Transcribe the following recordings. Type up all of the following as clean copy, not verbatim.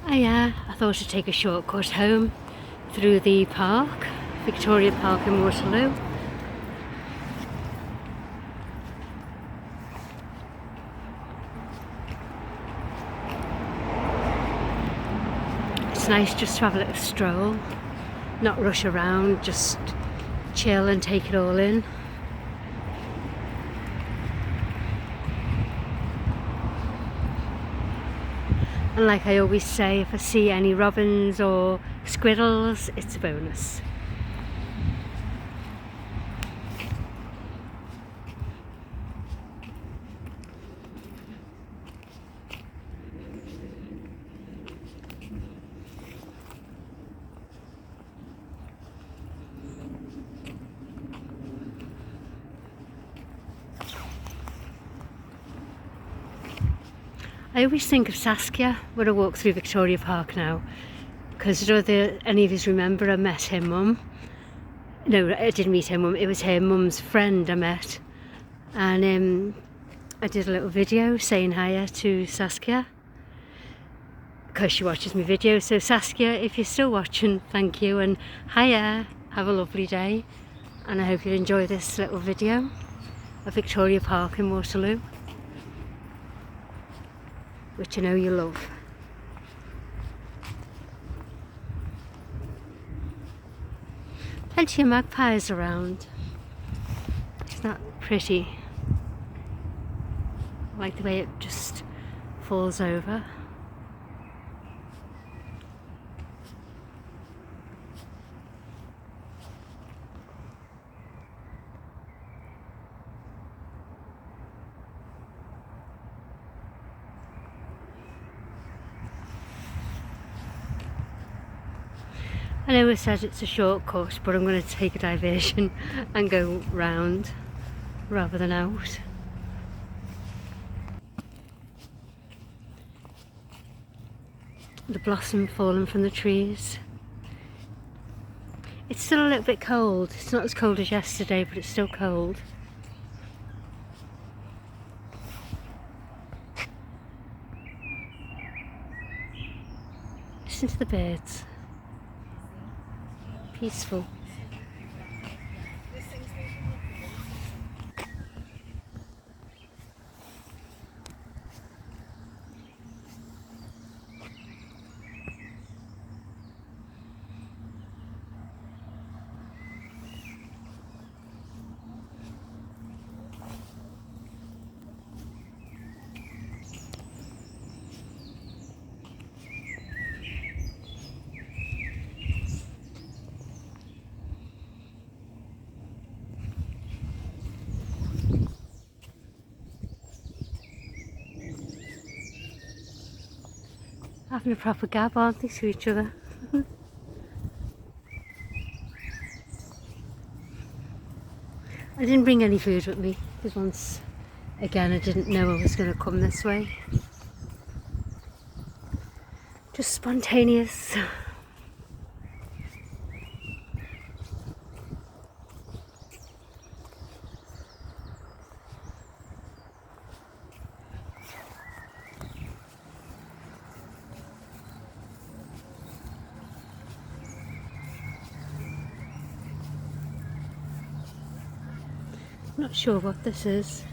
I thought I'd take a shortcut home through the park, Victoria Park in Waterloo. It's nice just to have a little stroll, not rush around, just chill and take it all in. And like I always say, if I see any robins or squirrels, it's a bonus. I always think of Saskia when I walk through Victoria Park now, because I don't know if any of you remember I met her mum. No, I didn't meet her mum, it was her mum's friend I met. And I did a little video saying hiya to Saskia, because she watches my videos. So Saskia, if you're still watching, thank you, and hiya, have a lovely day. And I hope you enjoy this little video of Victoria Park in Waterloo, which I know you love. Plenty of magpies around. It's not pretty. I like the way it just falls over. I know I said it's a shortcut, but I'm going to take a diversion and go round rather than out. The blossom falling from the trees. It's still a little bit cold. It's not as cold as yesterday, but it's still cold. Listen to the birds. Peaceful. Having a proper gab, aren't they, to each other? I didn't bring any food with me, because once again I didn't know I was going to come this way. Just spontaneous. Not sure what this is.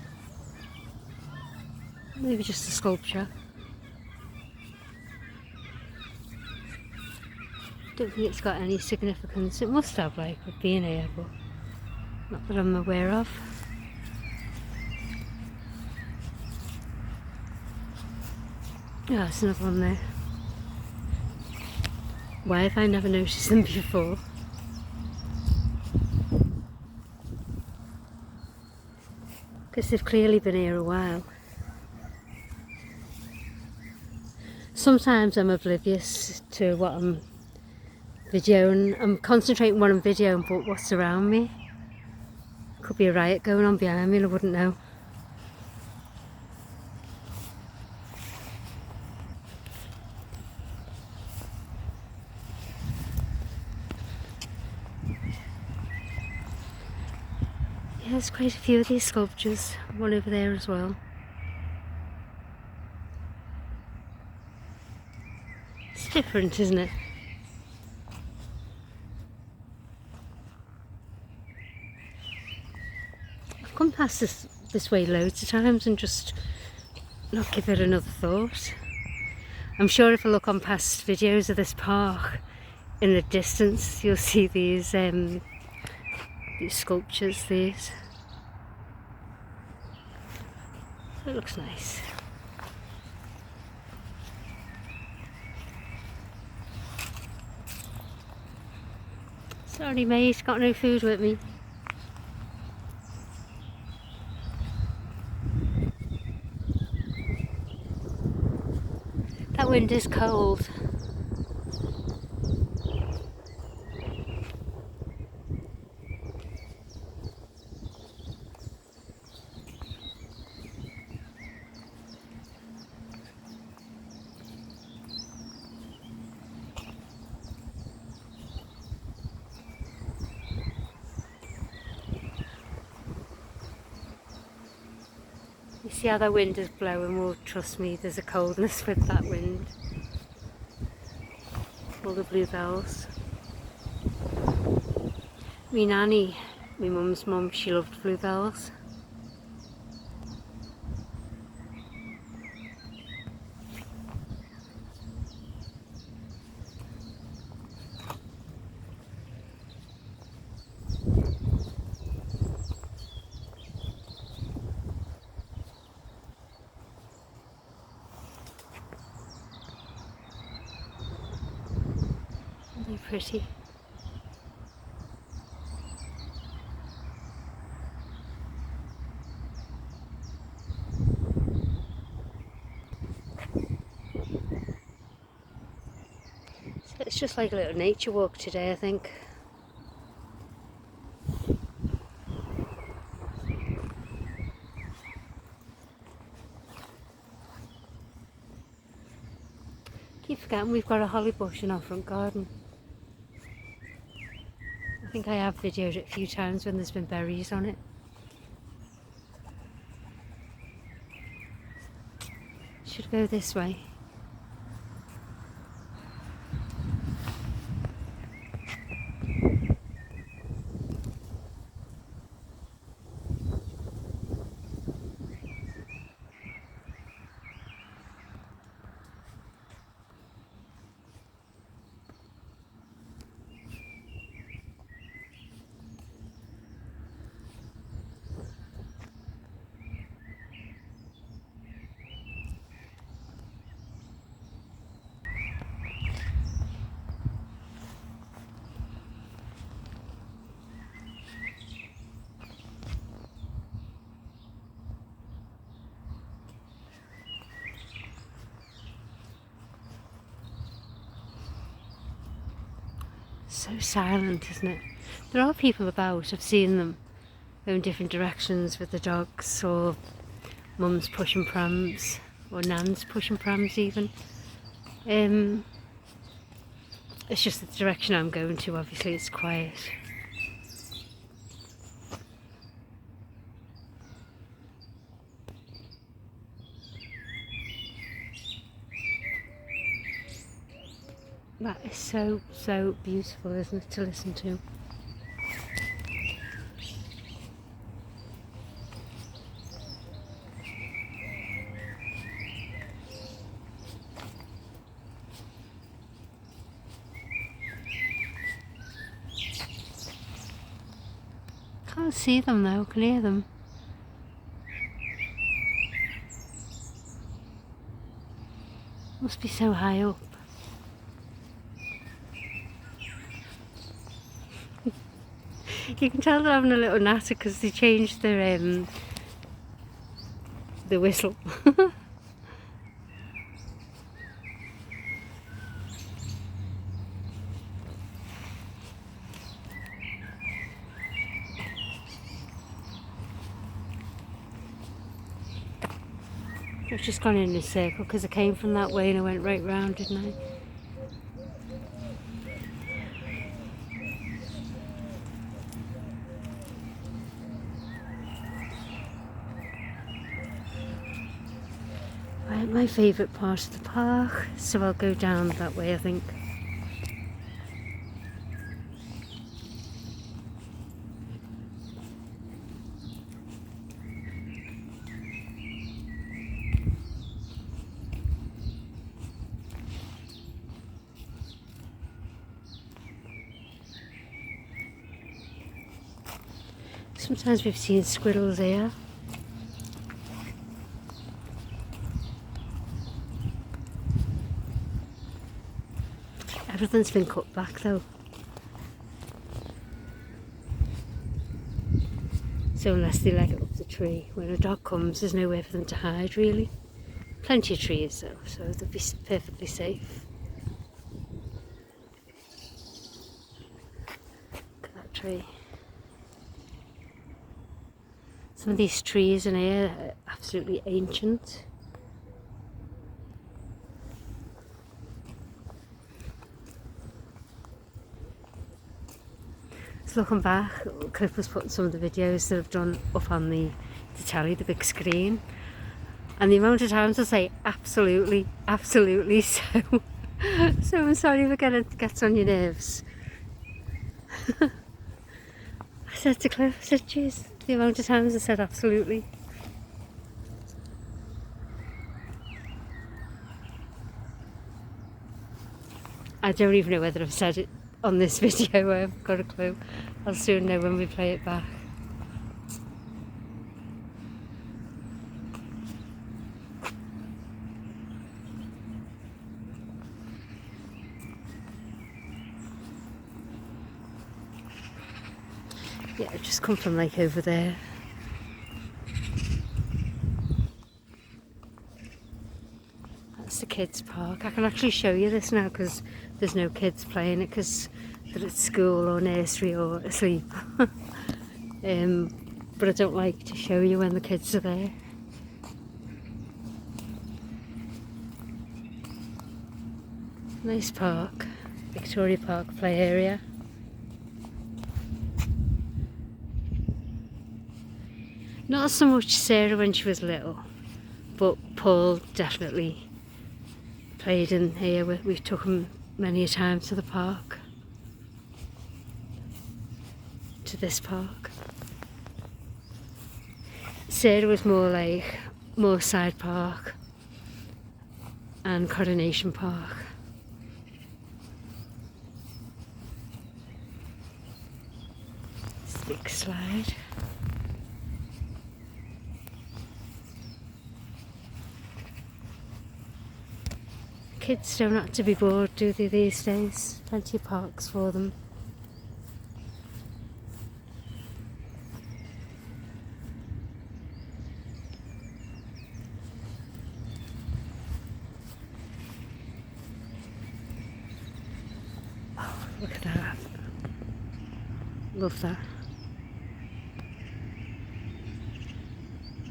Maybe just a sculpture. Don't think it's got any significance. It must have, like, with being here, but not that I'm aware of. Yeah, there's another one there. Why have I never noticed them before? Because they've clearly been here a while. Sometimes I'm oblivious to what I'm videoing. I'm concentrating what I'm videoing, but what's around me. Could be a riot going on behind me and I wouldn't know. Yeah, there's quite a few of these sculptures. One over there as well. It's different, isn't it? I've come past this way loads of times and just not give it another thought. I'm sure if I look on past videos of this park, in the distance you'll see these sculptures, these. It looks nice. Sorry mate, got no food with me. That wind is cold. You see how that wind is blowing? Well, trust me, there's a coldness with that wind. All the bluebells. Me nanny, my mum's mum, she loved bluebells. They're pretty. So it's just like a little nature walk today, I think. Keep forgetting we've got a holly bush in our front garden. I think I have videoed it a few times when there's been berries on it. Should go this way. So silent, isn't it? There are people about, I've seen them going different directions with the dogs, or mum's pushing prams, or nan's pushing prams even. It's just the direction I'm going to, obviously it's quiet. That is so, so beautiful, isn't it, to listen to? Can't see them though, I can hear them. Must be so high up. You can tell they're having a little natter because they changed their the whistle. I've just gone in a circle because I came from that way and I went right round, didn't I? Right, my favourite part of the park, so I'll go down that way I think. Sometimes we've seen squirrels here. Everything's been cut back though. So unless they leg it up the tree, when a dog comes there's nowhere for them to hide really. Plenty of trees though, so they'll be perfectly safe. Look at that tree. Some of these trees in here are absolutely ancient. So looking back, Cliff was putting some of the videos that I've done up on the telly, the big screen. And the amount of times I say absolutely, absolutely so. So I'm sorry if it gets on your nerves. I said to Cliff, I said, geez, the amount of times I said absolutely. I don't even know whether I've said it on this video, I haven't got a clue. I'll soon know when we play it back. Yeah, I've just come from like over there. That's the kids' park. I can actually show you this now because there's no kids playing it because they're at school or nursery or asleep. But I don't like to show you when the kids are there. Nice park, Victoria Park play area. Not so much Sarah when she was little, but Paul definitely played in here. We took him many a time to the park, to this park. Sarah was more like Moorside Park and Coronation Park. It's a big slide. Kids don't have to be bored, do they, these days? Plenty of parks for them. Oh, look at that. Love that.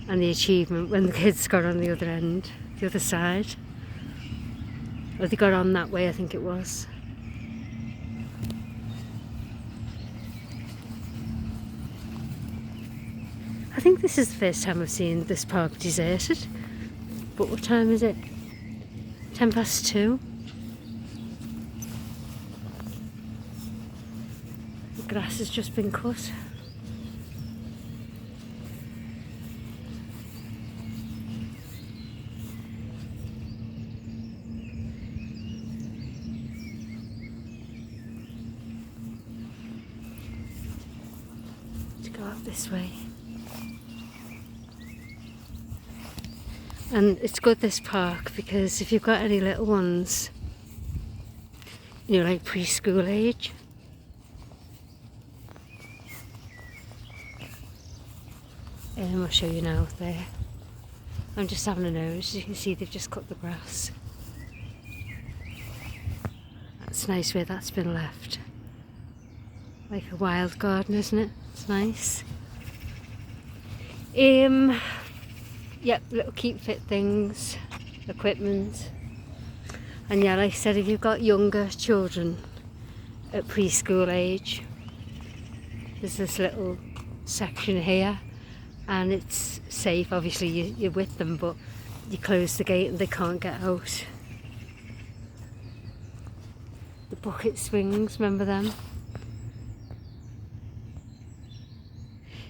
And the achievement when the kids got on the other end, the other side. Or they got on that way, I think it was. I think this is the first time I've seen this park deserted. But what time is it? 2:10. The grass has just been cut. Go up this way. And it's good, this park, because if you've got any little ones, you know, like preschool age, I'll show you now there. I'm just having a nose. As you can see, they've just cut the grass. That's nice where that's been left. Like a wild garden, isn't it? It's nice. Yep, little keep fit things, equipment. And yeah, like I said, if you've got younger children at preschool age, there's this little section here, and it's safe. Obviously you're with them, but you close the gate and they can't get out. The bucket swings, remember them?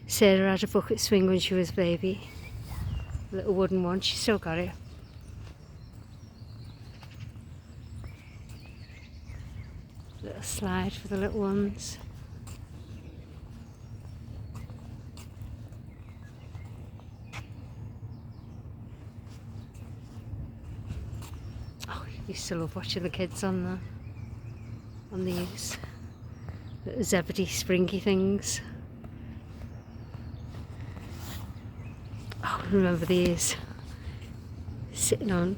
Sarah had a bucket swing when she was a baby. A little wooden one, she still got it. Little slide for the little ones. Oh, I used to love watching the kids on these little Zebedee springy things. Oh, I remember these sitting on.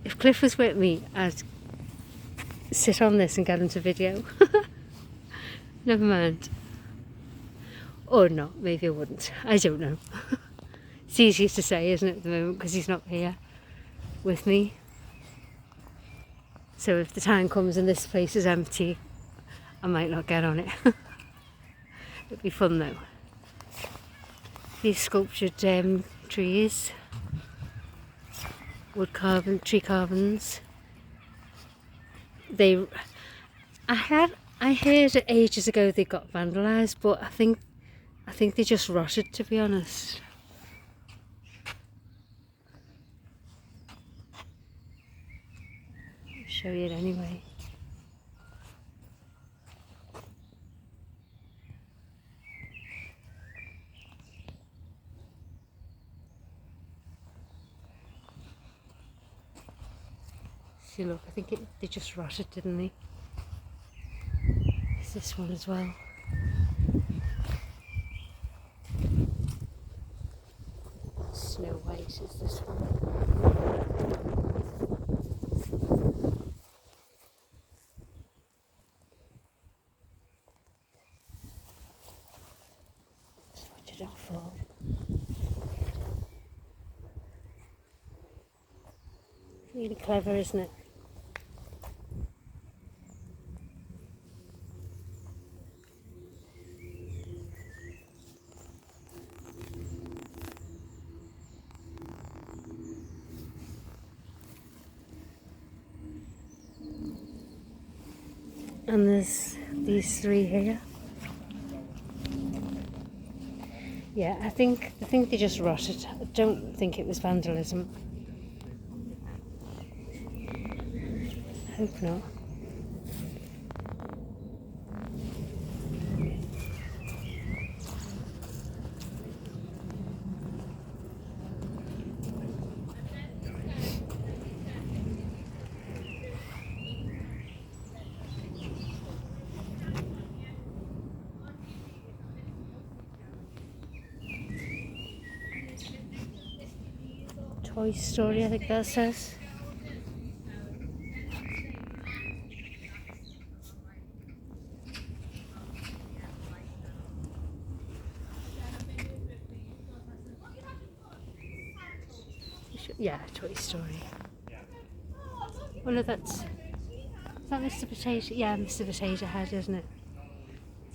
If Cliff was with me, I'd sit on this and get him to video. Never mind. Or not, maybe I wouldn't. I don't know. It's easy to say, isn't it, at the moment, because he's not here with me. So if the time comes and this place is empty, I might not get on it. It'd be fun though. These sculptured trees, tree carvings. I heard ages ago they got vandalised, but I think they just rotted, to be honest. I'll show you it anyway. See, look, I think they just rotted, didn't they? There's this one as well. Snow White is this one. Just watch it all fall. Really clever, isn't it? And there's these three here. Yeah, I think they just rotted. I don't think it was vandalism. I hope not. Toy Story, I think that says. Yeah, Toy Story. Oh no, is that Mr. Potato? Yeah, Mr. Potato Head, isn't it?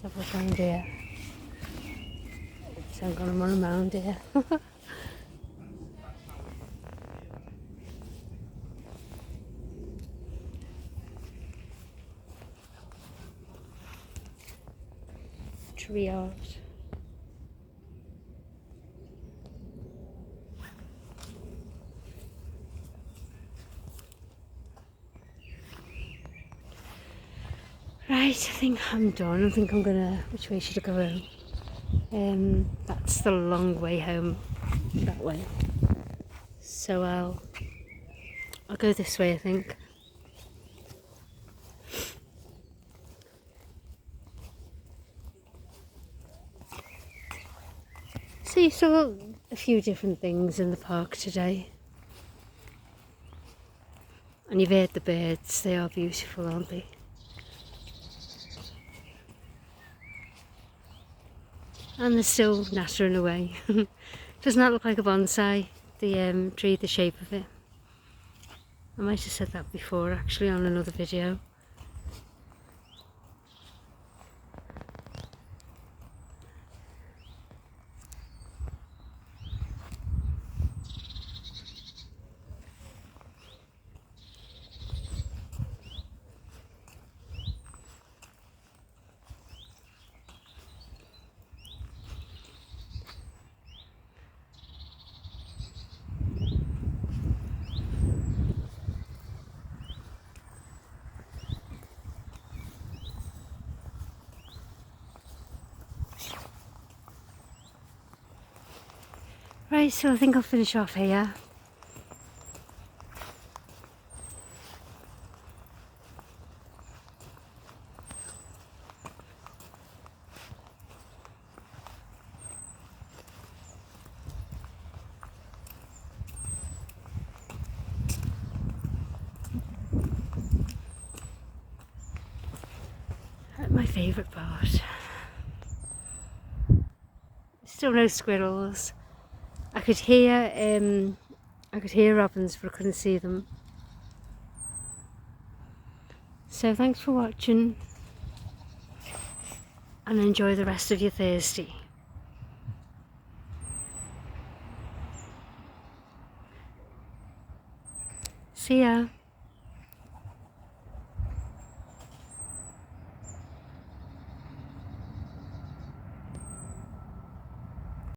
Let's have a look around here. So I'm going to run around here. Tree art. Right, I think I'm done. I think I'm gonna. Which way should I go home? That's the long way home. That way. So I'll go this way, I think. So you saw a few different things in the park today. And you've heard the birds. They are beautiful, aren't they? And they're still nattering away. Doesn't that look like a bonsai? The tree, the shape of it. I might have said that before actually on another video. Right, so I think I'll finish off here. My favourite part. Still no squirrels. I could hear robins, but I couldn't see them. So thanks for watching, and enjoy the rest of your Thursday. See ya.